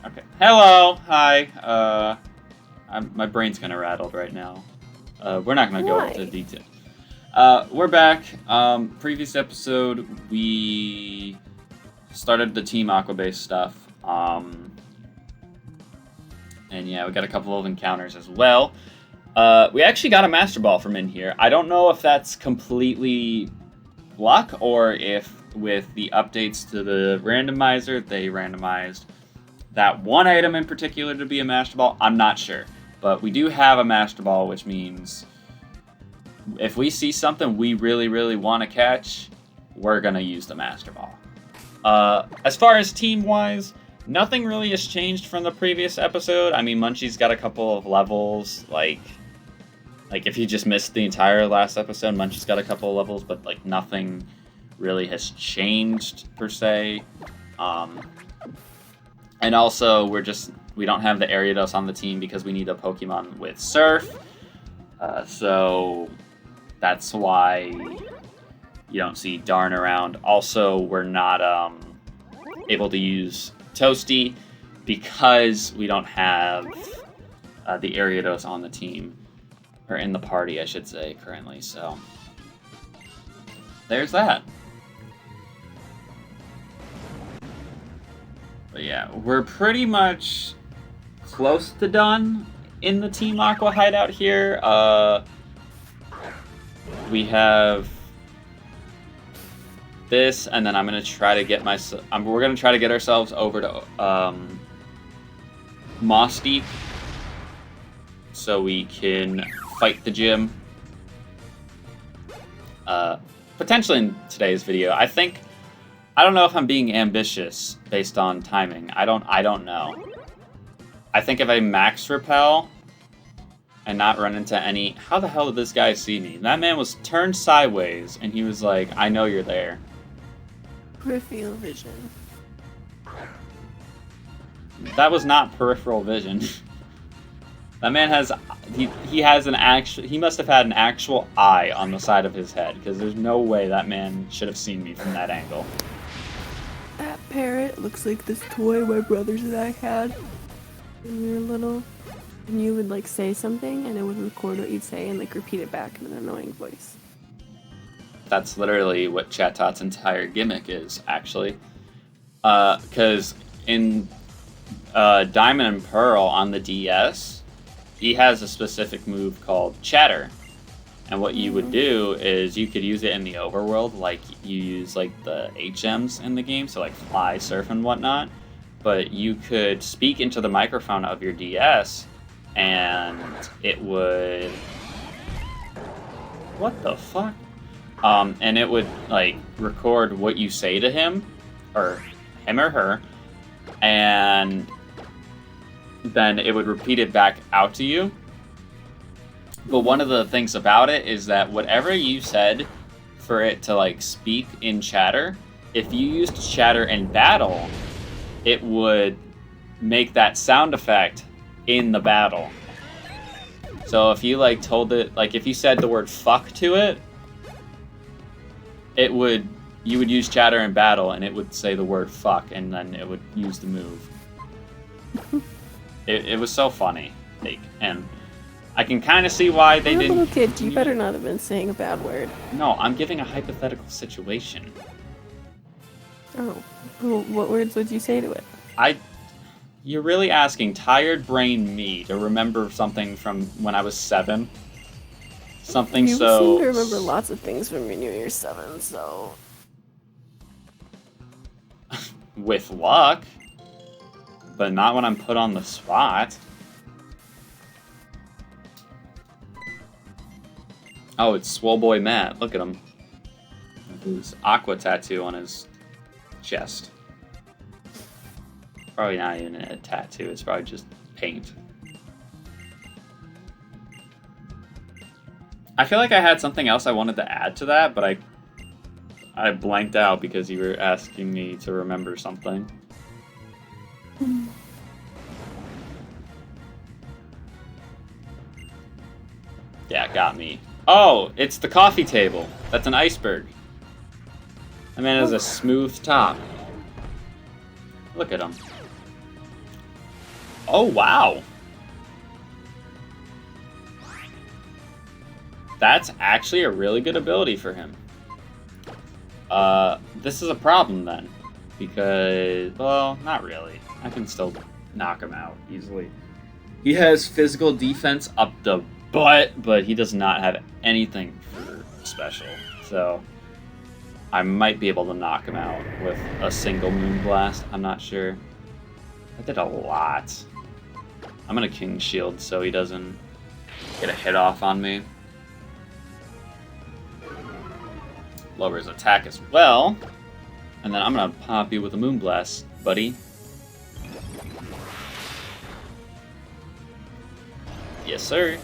Okay. Hello. Hi. My brain's kind of rattled right now. We're not gonna go into detail. We're back. Previous episode, we started the Team Aqua base stuff. And yeah, we got a couple of encounters as well. We actually got a Master Ball from in here. I don't know if that's completely luck or if with the updates to the randomizer, they randomized that one item in particular to be a Master Ball. I'm not sure. But we do have a Master Ball, which means if we see something we really, really want to catch, we're going to use the Master Ball. As far as team-wise, nothing really has changed from the previous episode. I mean, Munchie's got a couple of levels, like if you just missed the entire last episode, Munchie's got a couple of levels, but like nothing really has changed per se. And also, we don't have the Ariados on the team because we need a Pokemon with Surf. So that's why you don't see Darn around. Also, we're not able to use Toasty because we don't have the Ariados on the team. Or in the party, I should say, currently. So there's that. But yeah, we're pretty much close to done in the Team Aqua hideout here. We have this, and then I'm gonna try to get we're gonna try to get ourselves over to Moss Deep, so we can fight the gym. Potentially in today's video. I don't know if I'm being ambitious based on timing. I don't know. I think if I max repel and not run into any... How the hell did this guy see me? That man was turned sideways and he was like, I know you're there. Peripheral vision. That was not peripheral vision. That man has... He has an actual... He must have had an actual eye on the side of his head, because there's no way that man should have seen me from that angle. That parrot looks like this toy my brothers and I had when we were little. And you would like say something and it would record what you'd say and like repeat it back in an annoying voice. That's literally what Chatot's entire gimmick is, actually. Because in Diamond and Pearl on the DS, he has a specific move called Chatter. And what you would do is you could use it in the overworld, like you use like the HMs in the game, so like Fly, Surf, and whatnot. But you could speak into the microphone of your DS, and it would... What the fuck? And it would like record what you say to him, or him or her, and then it would repeat it back out to you. But one of the things about it is that whatever you said for it to like speak in chatter, if you used chatter in battle, it would make that sound effect in the battle. So if you like told it, like if you said the word fuck to it, you would use chatter in battle and it would say the word fuck and then it would use the move. It was so funny. Like, and I can kind of see why they didn't... You're a little kid, you better not have been saying a bad word. No, I'm giving a hypothetical situation. Oh. Well, what words would you say to it? You're really asking tired brain me to remember something from when I was 7? Something you so... You seem to remember lots of things from when you were 7, so... With luck. But not when I'm put on the spot. Oh, it's Swole Boy Matt. Look at him. With his aqua tattoo on his chest. Probably not even a tattoo. It's probably just paint. I feel like I had something else I wanted to add to that, but I blanked out because you were asking me to remember something. Yeah, got me. Oh, it's the coffee table. That's an iceberg. That man has a smooth top. Look at him. Oh, wow. That's actually a really good ability for him. This is a problem then. Because, well, not really. I can still knock him out easily. He has physical defense up the butt, but he does not have anything for special. So, I might be able to knock him out with a single Moonblast. I'm not sure. I did a lot. I'm gonna King Shield so he doesn't get a hit off on me. Lower his attack as well. And then I'm gonna pop you with a Moonblast, buddy. Yes, sir.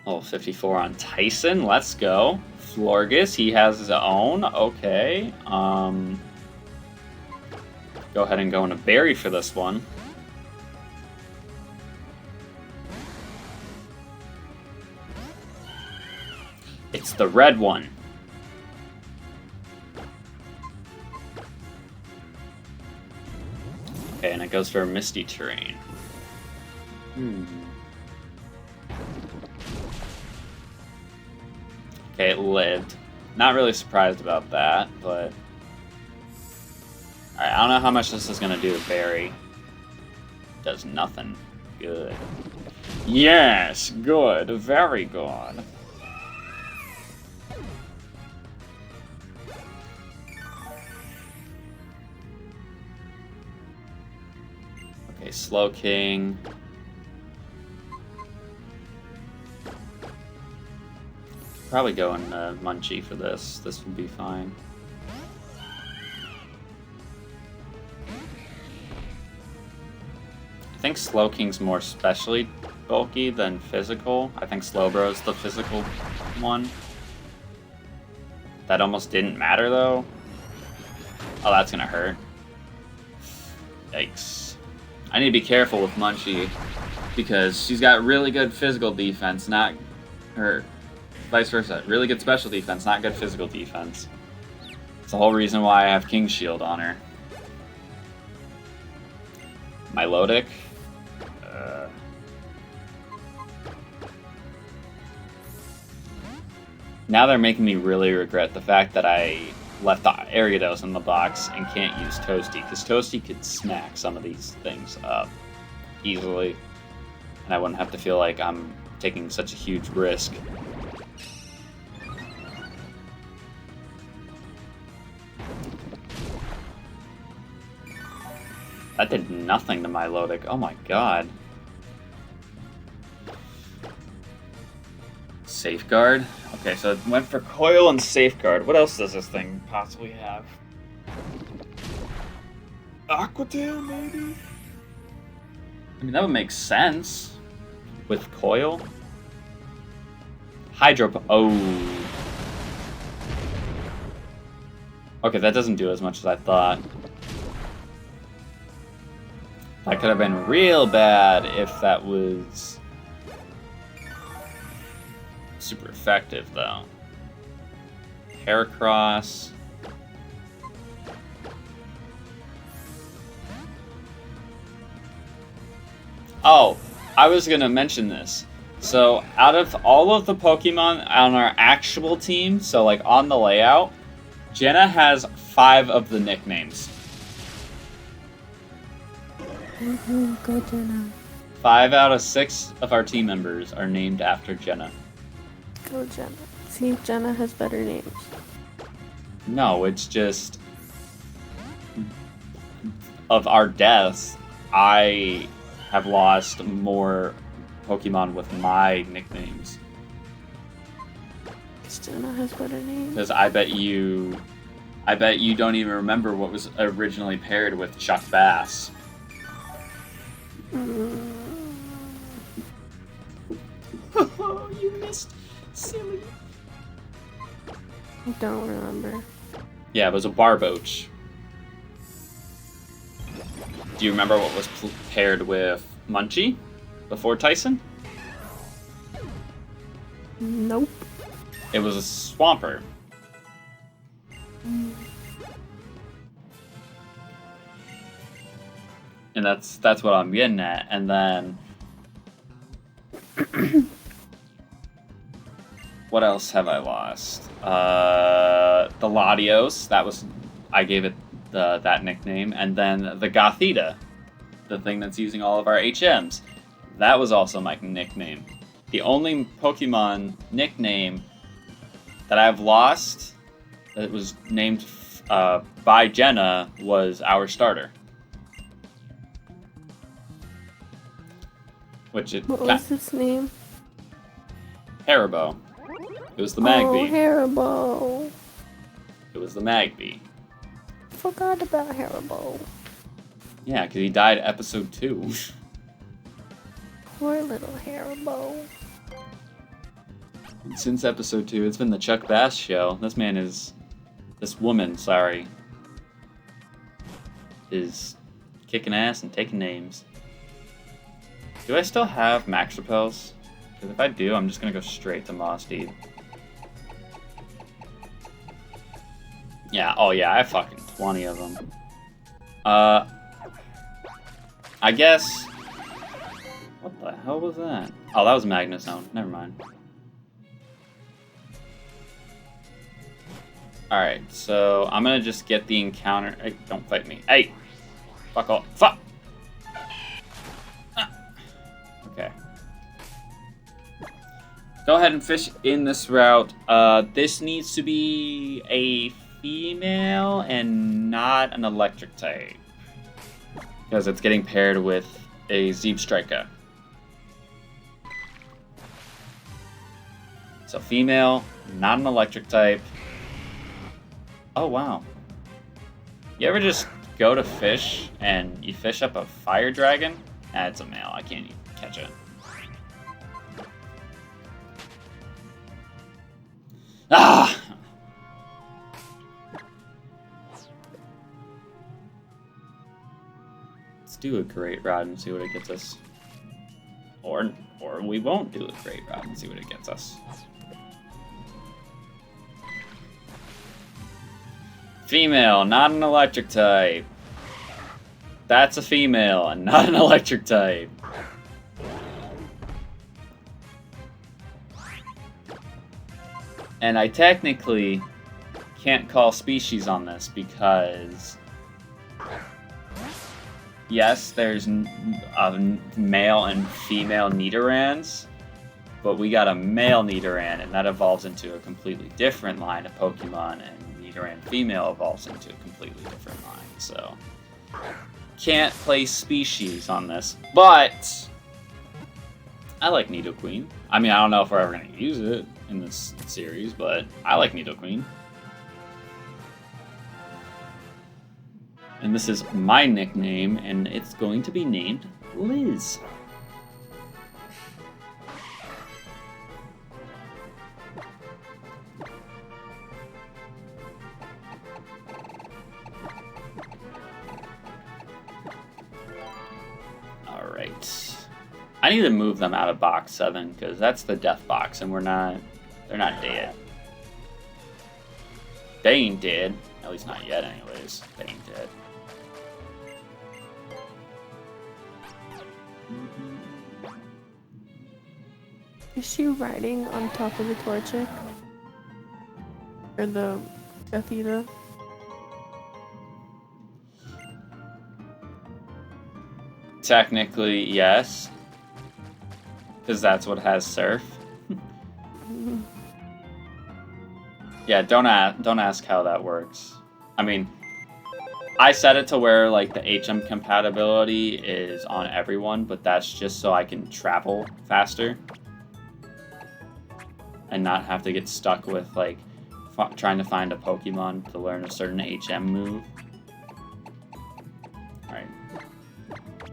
Oh, 54 on Tyson. Let's go. Florgus, he has his own. Okay. Go ahead and go into Berry for this one. It's the red one. Okay, and it goes for a Misty Terrain. Okay, it lived. Not really surprised about that, but... Alright, I don't know how much this is going to do to Barry. Does nothing. Good. Yes, good. Very good. Okay, Slow King. Probably go in Munchie for this. This would be fine. I think Slow King's more specially bulky than physical. I think Slowbro's the physical one. That almost didn't matter though. Oh, that's gonna hurt. Yikes. I need to be careful with Munchie because she's got really good physical defense, not her. Vice versa. Really good special defense, not good physical defense. It's the whole reason why I have King Shield on her. Milotic. Now they're making me really regret the fact that I left the Ariados in the box and can't use Toasty, because Toasty could smack some of these things up easily, and I wouldn't have to feel like I'm taking such a huge risk. That did nothing to Milotic. Oh my god. Safeguard? Okay, so it went for Coil and Safeguard. What else does this thing possibly have? Aqua Tail, maybe? I mean, that would make sense. With Coil? Hydro... Oh. Okay, that doesn't do as much as I thought. That could have been real bad if that was super effective, though. Heracross. Oh, I was going to mention this. So, out of all of the Pokemon on our actual team, so like on the layout, Jenna has 5 of the nicknames. Go Jenna. 5 out of 6 of our team members are named after Jenna. Go Jenna. See, Jenna has better names. No, it's just... Of our deaths, I have lost more Pokemon with my nicknames. Because Jenna has better names. Because I bet you don't even remember what was originally paired with Chuck Bass. You missed. Silly. I don't remember. Yeah, it was a Barboach. Do you remember what was paired with Munchie before Tyson? Nope. It was a Swampert. And that's what I'm getting at. And then what else have I lost? The Latios, I gave it that nickname, and then the Gothita, the thing that's using all of our HMs. That was also my nickname. The only Pokemon nickname that I've lost that was named by Jenna was our starter. What was its name? Haribo. It was the Magby. Oh, Haribo. It was the Magby. Forgot about Haribo. Yeah, because he died episode 2. Poor little Haribo. Since episode 2, it's been the Chuck Bass show. This woman, is kicking ass and taking names. Do I still have Max Repels? Because if I do, I'm just going to go straight to Moss Deed. Yeah, oh yeah, I have fucking 20 of them. I guess... What the hell was that? Oh, that was Magnezone. Never mind. Alright, so I'm gonna just get the encounter... Hey, don't fight me. Hey! Fuck off. Fuck! Okay. Go ahead and fish in this route. This needs to be a female and not an electric type. Because it's getting paired with a Zebstrika. So female, not an electric type. Oh, wow. You ever just go to fish and you fish up a fire dragon? Nah, it's a male. I can't even catch it. Ah! Let's do a great rod and see what it gets us. Or we won't do a great rod and see what it gets us. Female, not an electric type. That's a female and not an electric type. And I technically can't call species on this because, yes, there's male and female Nidorans, but we got a male Nidoran, and that evolves into a completely different line of Pokemon, and Nidoran female evolves into a completely different line, so can't place species on this, but I like Nidoqueen. I mean, I don't know if we're ever going to use it in this series, but I like Nidoqueen. And this is my nickname, and it's going to be named Liz. Alright. I need to move them out of box 7, because that's the death box, and they're not dead. They ain't dead. At least not yet, anyways. They ain't dead. Is she riding on top of the Torchic? Or the Gothita? Technically, yes. Because that's what has Surf. Yeah, don't ask how that works. I mean, I set it to where like the HM compatibility is on everyone, but that's just so I can travel faster and not have to get stuck with like trying to find a Pokemon to learn a certain HM move. All right,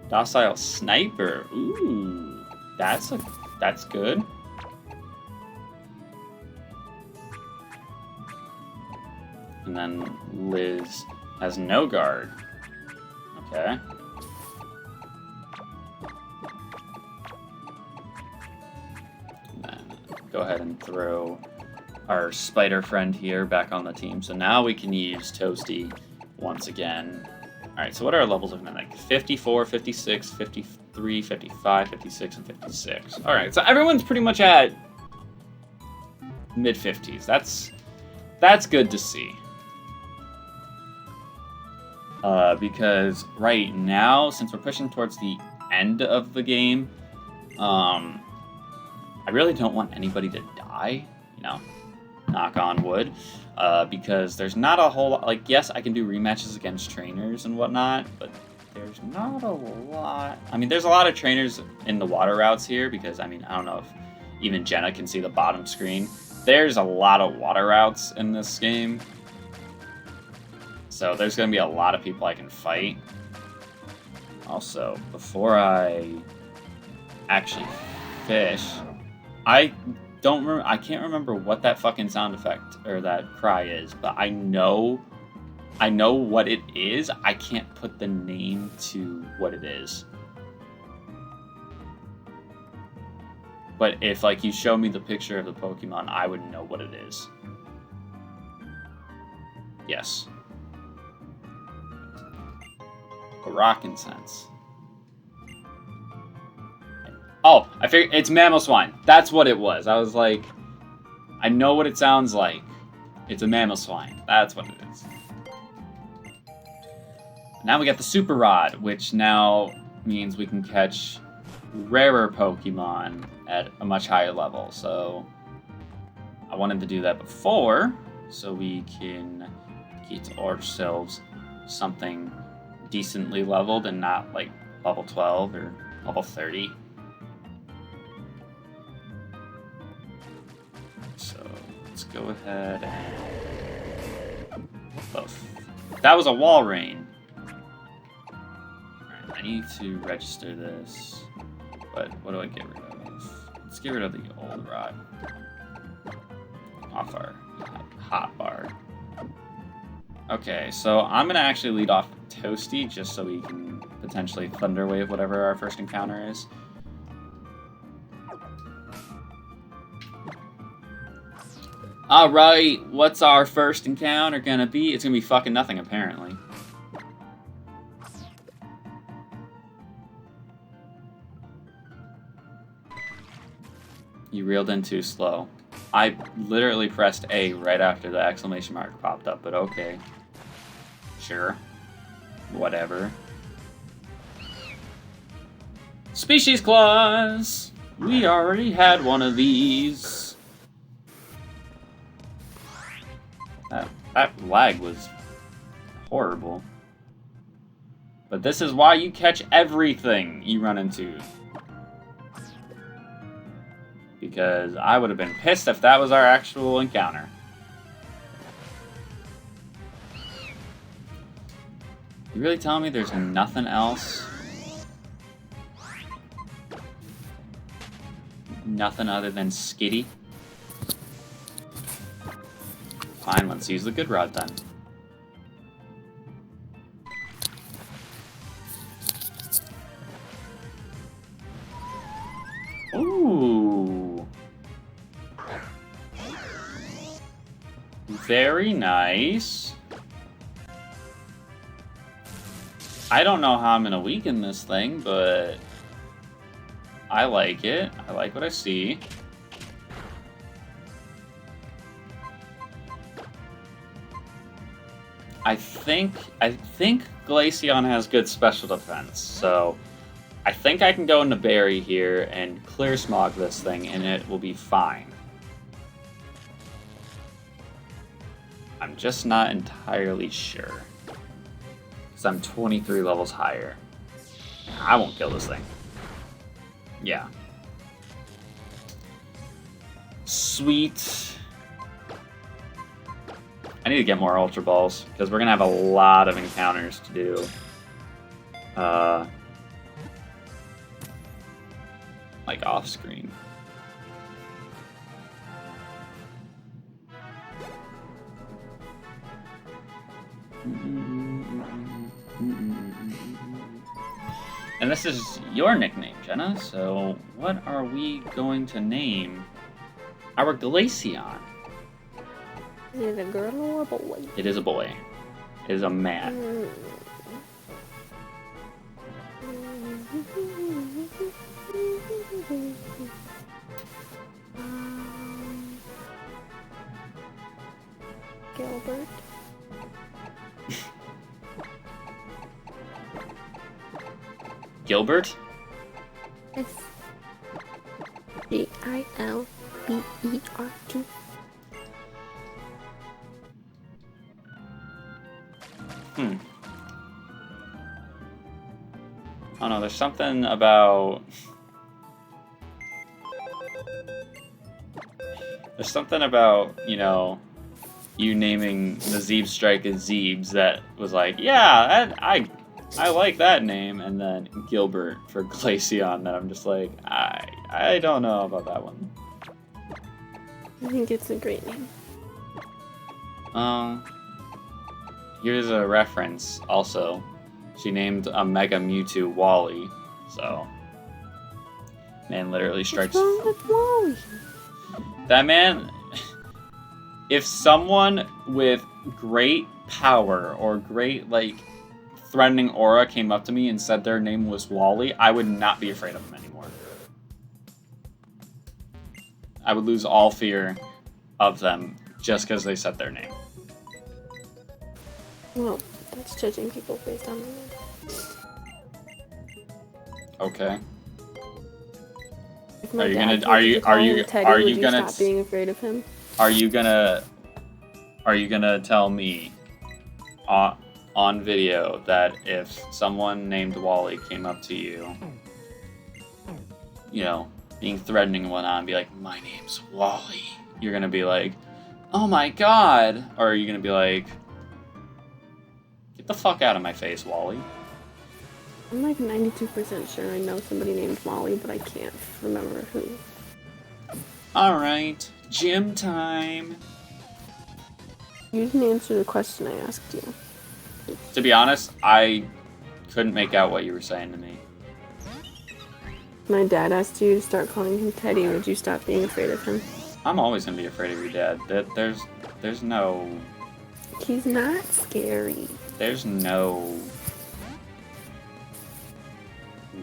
Docile Sniper. Ooh, that's good. And then Liz has no guard. Okay. And then go ahead and throw our spider friend here back on the team. So now we can use Toasty once again Alright, so what are our levels looking like? 54, 56, 53, 55, 56, and 56. Alright, so everyone's pretty much at mid-50s. That's good to see. Because right now, since we're pushing towards the end of the game, I really don't want anybody to die, you know, knock on wood, because there's not a whole lot, like, yes, I can do rematches against trainers and whatnot, but there's not a lot. I mean, there's a lot of trainers in the water routes here, because, I mean, I don't know if even Jenna can see the bottom screen. There's a lot of water routes in this game, so there's going to be a lot of people I can fight. Also, before I actually fish, I can't remember what that fucking sound effect or that cry is, but I know what it is. I can't put the name to what it is. But if, like, you show me the picture of the Pokemon, I would know what it is. Yes. A rock incense. Oh, I figured it's Mamoswine. That's what it was. I was like, I know what it sounds like. It's a Mamoswine. That's what it is. Now we got the Super Rod, which now means we can catch rarer Pokemon at a much higher level. So I wanted to do that before, so we can get ourselves something decently leveled and not like level 12 or level 30. So let's go ahead and... That was a wall rain. Alright, I need to register this. But what do I get rid of? Let's get rid of the old rod. Off our hot bar. Okay, so I'm going to actually lead off Toasty just so we can potentially Thunder Wave whatever our first encounter is. Alright, what's our first encounter going to be? It's going to be fucking nothing, apparently. You reeled in too slow. I literally pressed A right after the exclamation mark popped up, but okay. Sure. Whatever. Species Clause! We already had one of these. That lag was horrible. But this is why you catch everything you run into. Because I would have been pissed if that was our actual encounter. You really telling me there's nothing else? Nothing other than Skitty? Fine, let's use the good rod then. Ooh. Very nice. I don't know how I'm gonna weaken this thing, but I like it. I like what I see. I think Glaceon has good special defense, so I think I can go into Berry here and clear smog this thing, and it will be fine. I'm just not entirely sure. Because I'm 23 levels higher. I won't kill this thing. Yeah. Sweet. I need to get more Ultra Balls, because we're going to have a lot of encounters to do. Like off screen. And this is your nickname, Jenna, so what are we going to name our Glaceon? Is it a girl or a boy? It is a boy. It is a man. Gilbert. Gilbert? Yes. Gilbert. Oh no, there's something about... There's something about, you know, you naming the Zeeb Strike as Zeebs that was like, yeah, I like that name, and then Gilbert for Glaceon, that I'm just like, I don't know about that one. I think it's a great name. Here's a reference also. She named a Mega Mewtwo Wally, so... Man literally strikes... What's wrong with Wally? That man... If someone with great power or great, like, threatening aura came up to me and said their name was Wally, I would not be afraid of them anymore. I would lose all fear of them just because they said their name. Well, that's judging people based on their name. Okay. If my Are you dad gonna? Are you gonna? Stop being afraid of him? Are you gonna tell me on video that if someone named Wally came up to you, you know, being threatening and whatnot, and be like, "My name's Wally," you're gonna be like, "Oh my god," or are you gonna be like, "Get the fuck out of my face, Wally"? I'm like 92% sure I know somebody named Wally, but I can't remember who. Alright, gym time. You didn't answer the question I asked you. To be honest, I couldn't make out what you were saying to me. My dad asked you to start calling him Teddy. Would you stop being afraid of him? I'm always gonna be afraid of your dad. There's no... He's not scary. There's no...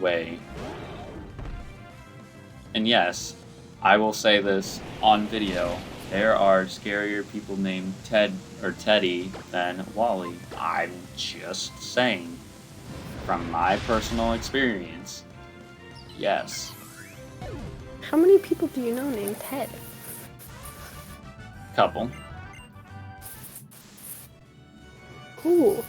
way. And yes, I will say this on video. There are scarier people named Ted or Teddy than Wally. I'm just saying. From my personal experience. Yes. How many people do you know named Ted? Couple. Who?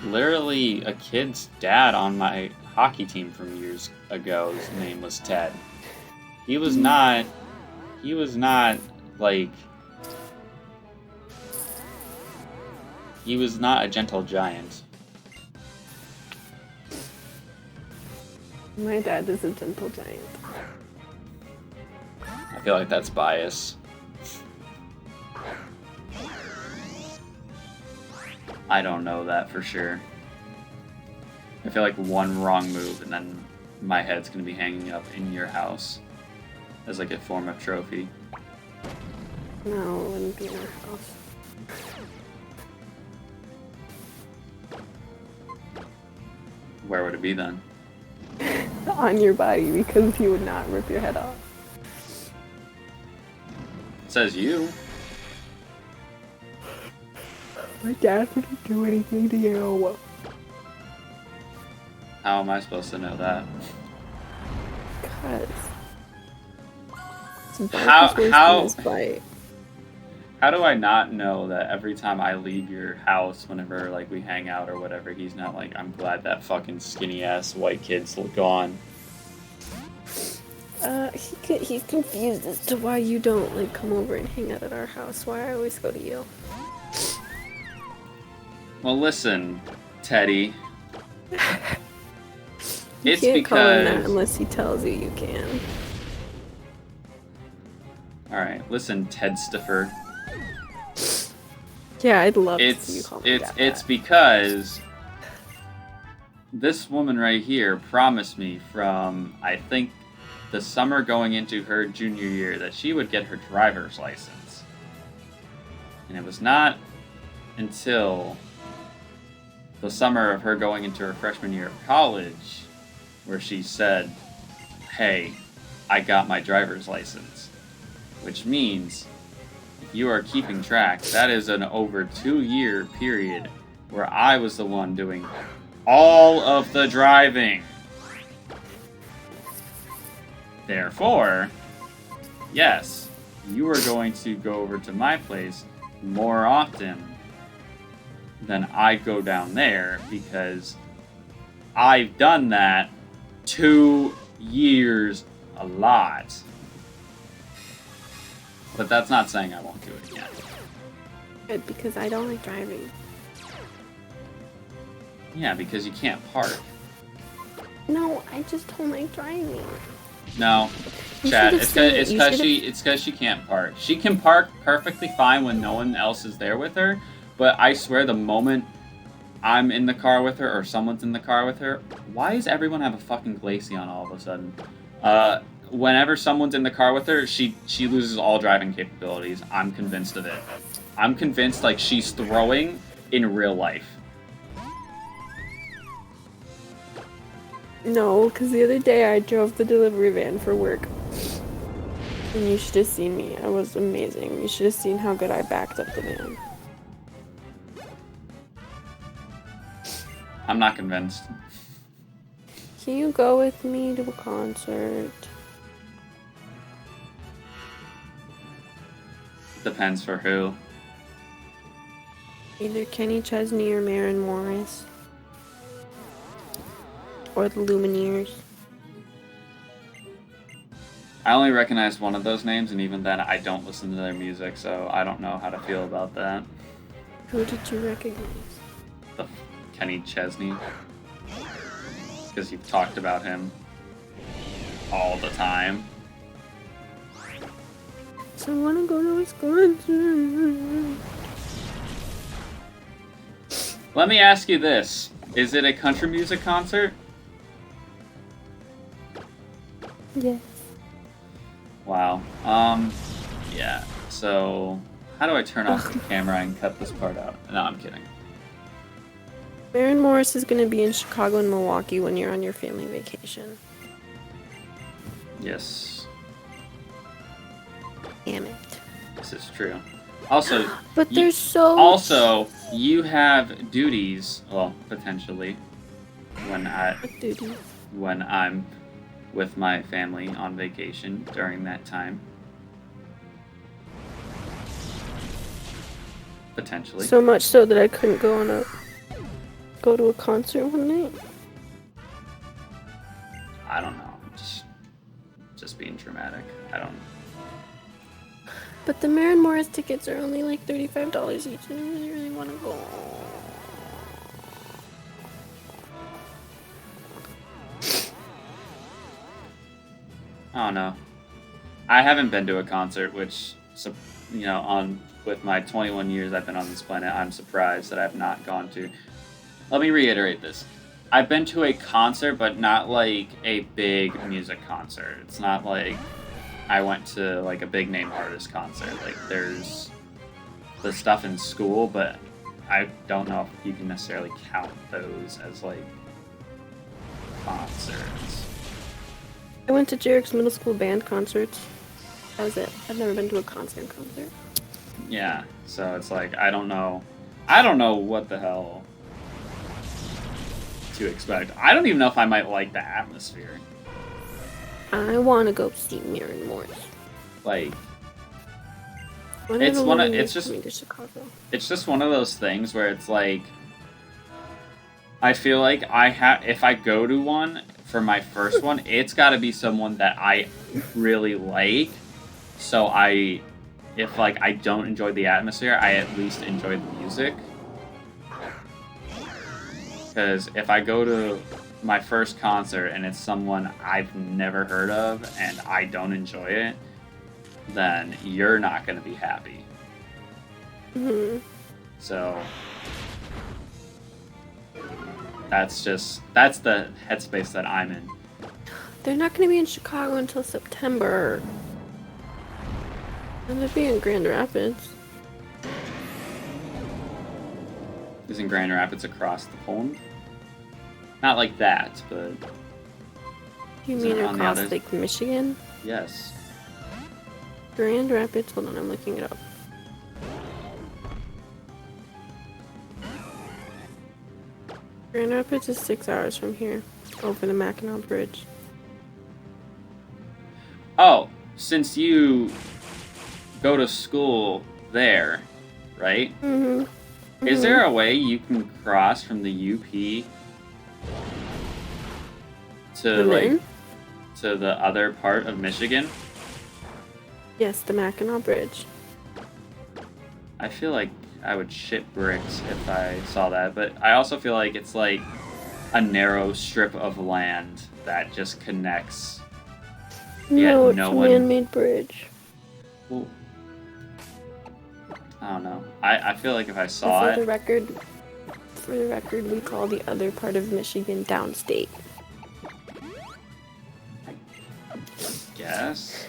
Literally, a kid's dad on my hockey team from years ago, his name was Ted. He was not, like, he was not a gentle giant. My dad is a gentle giant. I feel like that's bias. I don't know that for sure. I feel like one wrong move and then my head's gonna be hanging up in your house as like a form of trophy. No, it wouldn't be in our house. Where would it be then? On your body, because he would not rip your head off. It says you. My dad wouldn't do anything to you. How am I supposed to know that? Because How do I not know that every time I leave your house, whenever like we hang out or whatever, he's not like, I'm glad that fucking skinny ass white kid's gone. He's confused as to why you don't like come over and hang out at our house. Why I always go to you. Well, listen, Teddy. You It's can't call him that because... unless he tells you you can. Alright, listen, Ted Stiffer. Yeah, I'd love to see you call him that. It's because this woman right here promised me from, I think, the summer going into her junior year that she would get her driver's license. And it was not until the summer of her going into her freshman year of college where she said, "Hey, I got my driver's license," which means if you are keeping track, that is an over 2-year period where I was the one doing all of the driving. Therefore, yes, you are going to go over to my place more often than I go down there because I've done that 2 years a lot. But that's not saying I won't do it again. Good, because I don't like driving. Yeah, because you can't park. No, I just don't like driving. No, You Chad, should've seen it. it's You because she can't park. She can park perfectly fine when no one else is there with her, but I swear the moment I'm in the car with her or someone's in the car with her, why does everyone have a fucking Glaceon all of a sudden? Whenever someone's in the car with her, she loses all driving capabilities. I'm convinced of it. I'm convinced like she's throwing in real life. No, because the other day I drove the delivery van for work. And you should have seen me. I was amazing. You should have seen how good I backed up the van. I'm not convinced. Can you go with me to a concert? Depends for who. Either Kenny Chesney or Maren Morris. Or the Lumineers. I only recognize one of those names, and even then, I don't listen to their music, so I don't know how to feel about that. Who did you recognize? The Kenny Chesney. Because you've talked about him all the time. So I want to go to his concert. Let me ask you this. Is it a country music concert? Yes. Wow. Yeah. So, how do I turn off the camera and cut this part out? No, I'm kidding. Maren Morris is going to be in Chicago and Milwaukee when you're on your family vacation. Yes. Damn it. This is true. Also, But there's so... Also, you have duties, well, potentially, when What duties? when I'm with my family on vacation during that time. Potentially. So much so that I couldn't go to a concert one night. I don't know. Just being dramatic. I don't. But the Maren Morris tickets are only like $35 each, and I really, really want to go. I don't know. I haven't been to a concert, which, you know, with my 21 years I've been on this planet, I'm surprised that I've not gone to. Let me reiterate this. I've been to a concert, but not like a big music concert. It's not like I went to like a big name artist concert. Like there's the stuff in school, but I don't know if you can necessarily count those as like concerts. I went to Jarek's middle school band concerts. That was it. I've never been to a concert. Yeah, so it's like I don't know what the hell to expect. I don't even know if I might like the atmosphere. I want to go see Maren Morris. Like When it's are the one of Lumineers it's just coming to Chicago? it's just one of those things where it's like I feel like if I go to one for my first one, it's got to be someone that I really like. So if like I don't enjoy the atmosphere, I at least enjoy the music. Because if I go to my first concert and it's someone I've never heard of and I don't enjoy it, then you're not going to be happy. Mm-hmm. So that's the headspace that I'm in. They're not going to be in Chicago until September. And they'll be in Grand Rapids. Isn't Grand Rapids across the pond? Not like that, but You Isn't mean it on the across other- Lake Michigan? Yes. Grand Rapids? Hold on, I'm looking it up. Grand Rapids is 6 hours from here, over the Mackinac Bridge. Oh, since you go to school there, right? Mm-hmm. Is there a way you can cross from the UP to Then? to the other part of Michigan? Yes, the Mackinac Bridge. I feel like I would shit bricks if I saw that, but I also feel like it's like a narrow strip of land that just connects. Yeah, No, it's no a one- man-made bridge. Well, I don't know. I feel like if I saw For the it, record, we call the other part of Michigan downstate. guess.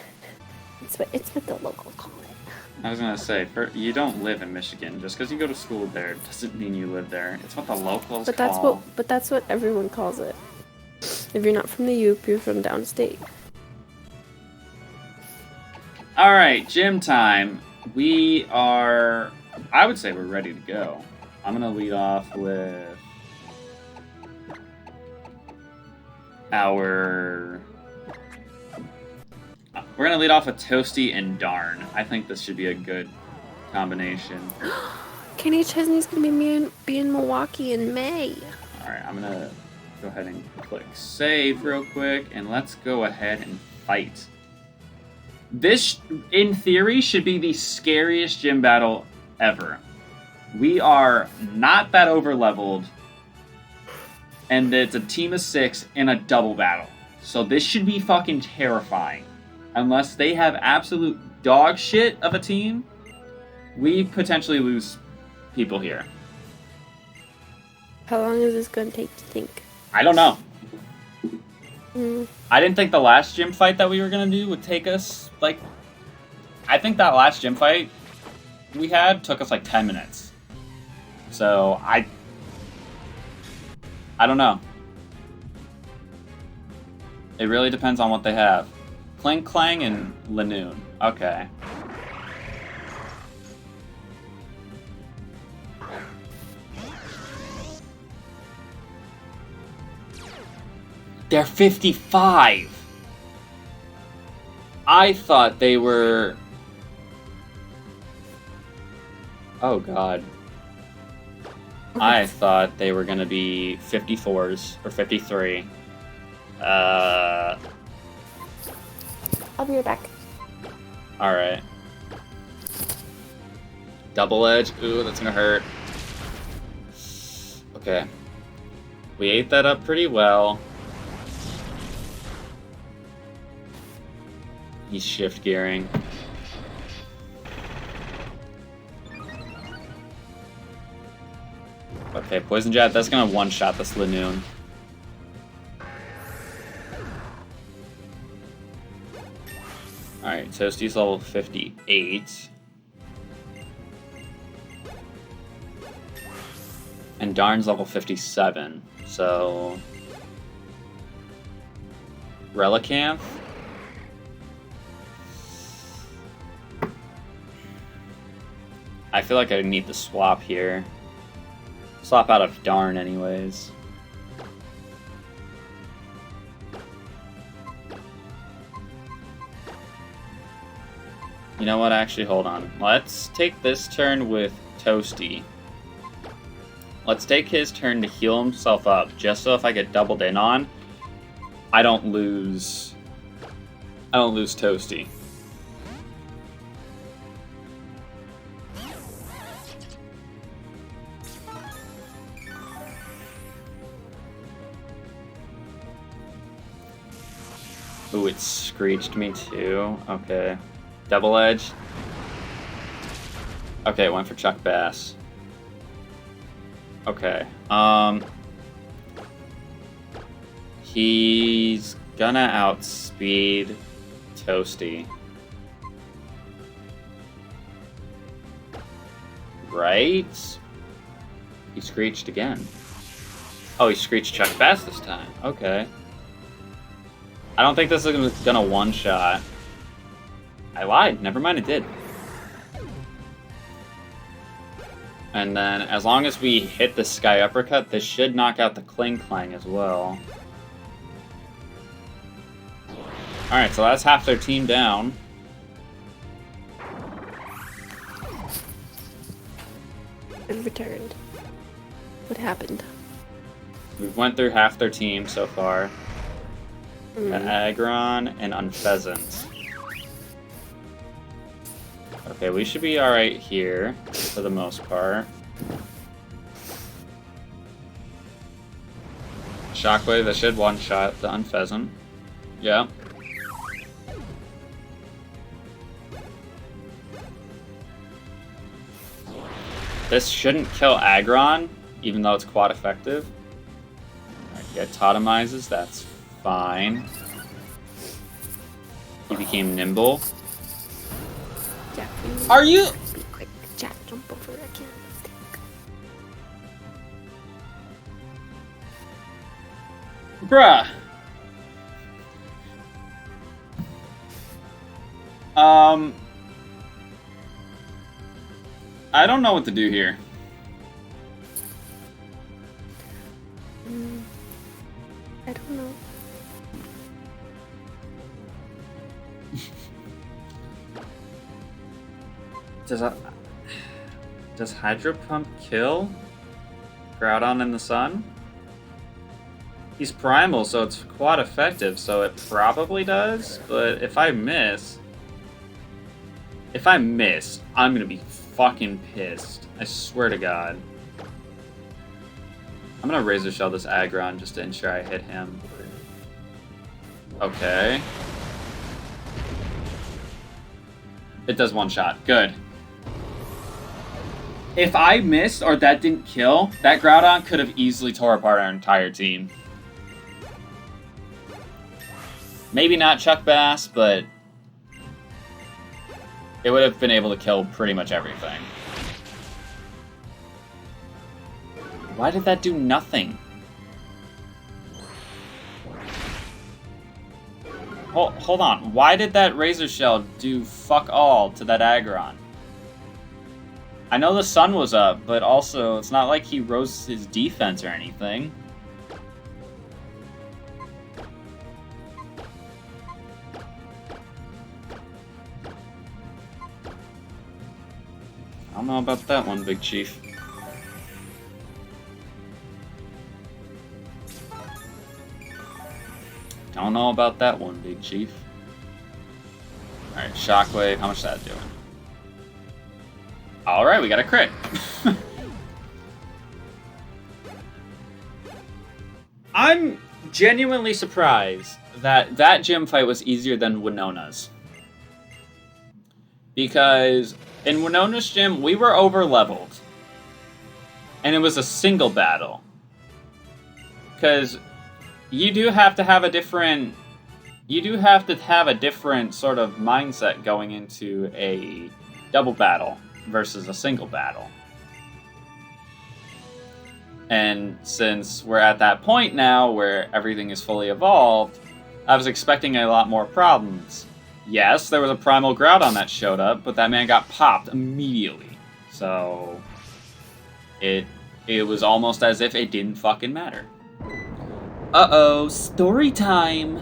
It's what the locals call it. I was gonna say, you don't live in Michigan. Just because you go to school there doesn't mean you live there. It's what the locals But call. that's what everyone calls it. If you're not from the UP, you're from downstate. All right, gym time. We are. I would say we're ready to go. I'm gonna lead off with our. We're gonna lead off with Toasty and Darn. I think this should be a good combination. Kenny Chesney's gonna be in Milwaukee in May. All right, I'm gonna go ahead and click save real quick, and let's go ahead and fight. This, in theory, should be the scariest gym battle ever. We are not that over-leveled, and it's a team of 6 in a double battle. So this should be fucking terrifying. Unless they have absolute dog shit of a team, we potentially lose people here. How long is this gonna take to think? I don't know. Mm. I didn't think the last gym fight that we were gonna do would take us, like... I think that last gym fight we had took us like 10 minutes. So, I don't know. It really depends on what they have. Clang Clang and Lanoon. Okay. They're 55! I thought they were... Oh god. I thought they were gonna be 54s, or 53. I'll be right back. Alright. Double edge. Ooh, that's gonna hurt. Okay. We ate that up pretty well. He's shift gearing. Okay, Poison Jet, that's gonna one-shot this Lanoon. Alright, Toasty's level 58. And Darn's level 57, so... Relicanth? I feel like I need to swap here. Swap out of Darn anyways. You know what, actually, hold on. Let's take this turn with Toasty. Let's take his turn to heal himself up, just so if I get doubled in on, I don't lose Toasty. Ooh, it screeched me too. Okay. Double edge. Okay, it went for Chuck Bass. Okay. He's gonna outspeed Toasty. Right? He screeched again. Oh, he screeched Chuck Bass this time. Okay. I don't think this is gonna one-shot. I lied. Never mind, it did. And then, as long as we hit the Sky Uppercut, this should knock out the Kling Clang as well. Alright, so that's half their team down. And returned. What happened? We've went through half their team so far. Aggron and Unpheasant. Okay, we should be alright here, for the most part. Shockwave, that should one-shot the Unpheasant. Yeah. This shouldn't kill Aggron, even though it's quad effective. Alright, yeah, totemizes, that's fine. He became nimble. Jack, Are you? be quick. Jack, jump over. I can't. Bruh. I don't know what to do here. I don't know. Does Hydro Pump kill Groudon in the sun? He's primal, so it's quad effective, so it probably does, but if I miss, I'm gonna be fucking pissed. I swear to God. I'm gonna Razor Shell this Aggron just to ensure I hit him. Okay. It does one shot. Good. If I missed or that didn't kill, that Groudon could have easily tore apart our entire team. Maybe not Chuck Bass, but it would have been able to kill pretty much everything. Why did that do nothing? Hold on. Why did that Razor Shell do fuck all to that Aggron? I know the sun was up, but also it's not like he rose his defense or anything. I don't know about that one, Big Chief. Don't know about that one, Big Chief. Alright, Shockwave. How much is that doing? Alright, we got a crit. I'm genuinely surprised that that gym fight was easier than Winona's. Because in Winona's gym, we were over-leveled. And it was a single battle. Because you do have to have a different sort of mindset going into a double battle versus a single battle. And since we're at that point now where everything is fully evolved, I was expecting a lot more problems. Yes, there was a primal Groudon that showed up, but that man got popped immediately. So it was almost as if it didn't fucking matter. Uh-oh, story time!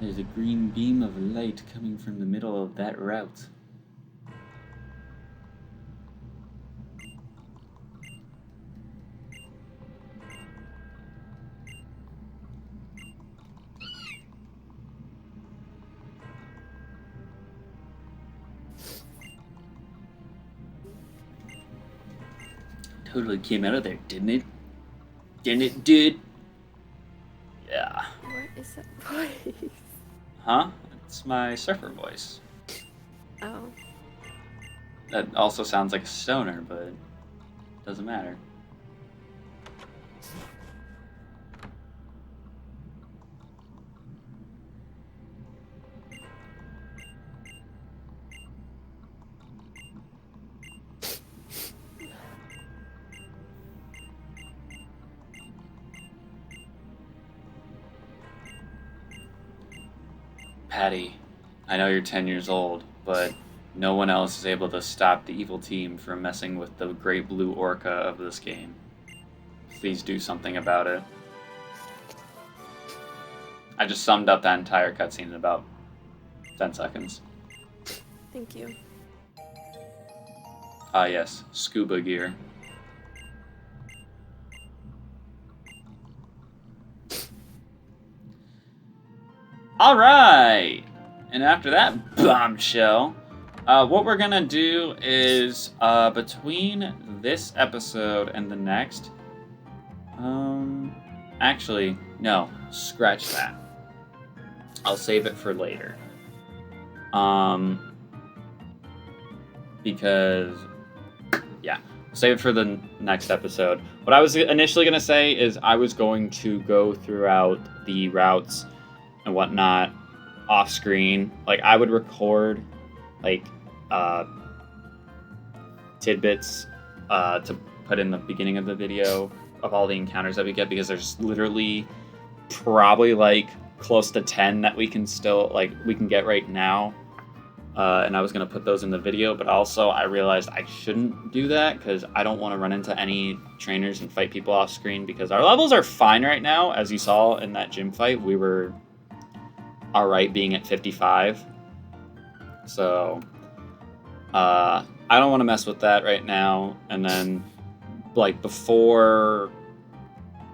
There's a green beam of light coming from the middle of that route. Totally came out of there, didn't it? Didn't it, dude? Yeah. What is that voice? Huh? It's my surfer voice. Oh. That also sounds like a stoner, but doesn't matter. Patty, I know you're 10 years old, but no one else is able to stop the evil team from messing with the great blue orca of this game. Please do something about it. I just summed up that entire cutscene in about 10 seconds. Thank you. Ah, yes, scuba gear. All right, and after that bombshell, what we're gonna do is between this episode and the next. Actually, no, scratch that. I'll save it for later. Because, yeah, save it for the next episode. What I was initially going to say is I was going to go throughout the routes and whatnot off screen. Like, I would record, like, tidbits to put in the beginning of the video of all the encounters that we get, because there's literally probably, like, close to 10 that we can get right now. And I was going to put those in the video, but also I realized I shouldn't do that because I don't want to run into any trainers and fight people off screen, because our levels are fine right now. As you saw in that gym fight, we were alright being at 55. So, I don't want to mess with that right now. And then, like,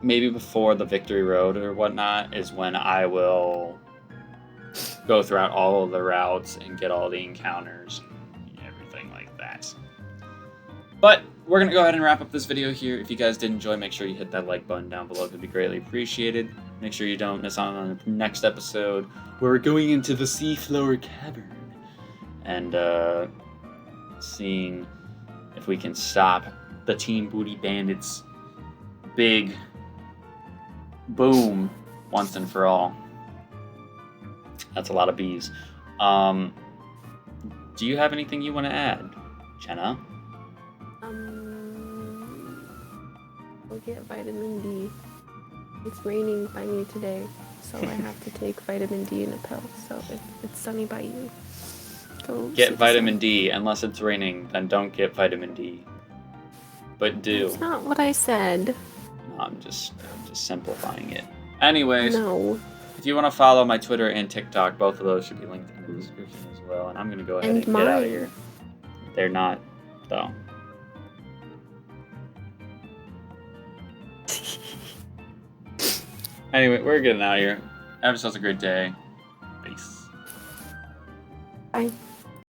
maybe before the Victory Road or whatnot is when I will go throughout all of the routes and get all the encounters and everything like that. But we're going to go ahead and wrap up this video here. If you guys did enjoy, make sure you hit that like button down below. It would be greatly appreciated. Make sure you don't miss out on the next episode where we're going into the Seafloor Cavern and seeing if we can stop the Team Booty Bandits' big boom once and for all. That's a lot of bees. Do you have anything you want to add, Jenna? I'll get vitamin D. It's raining by me today, so I have to take vitamin D in a pill. So if it's sunny by you, go get vitamin D. Unless it's raining, then don't get vitamin D. But do. That's not what I said. No, I'm just simplifying it. Anyways. No. If you want to follow my Twitter and TikTok, both of those should be linked in the description as well. And I'm going to go ahead and get out of here. They're not, though. Anyway, we're getting out of here. Have yourselves a great day. Peace. Bye.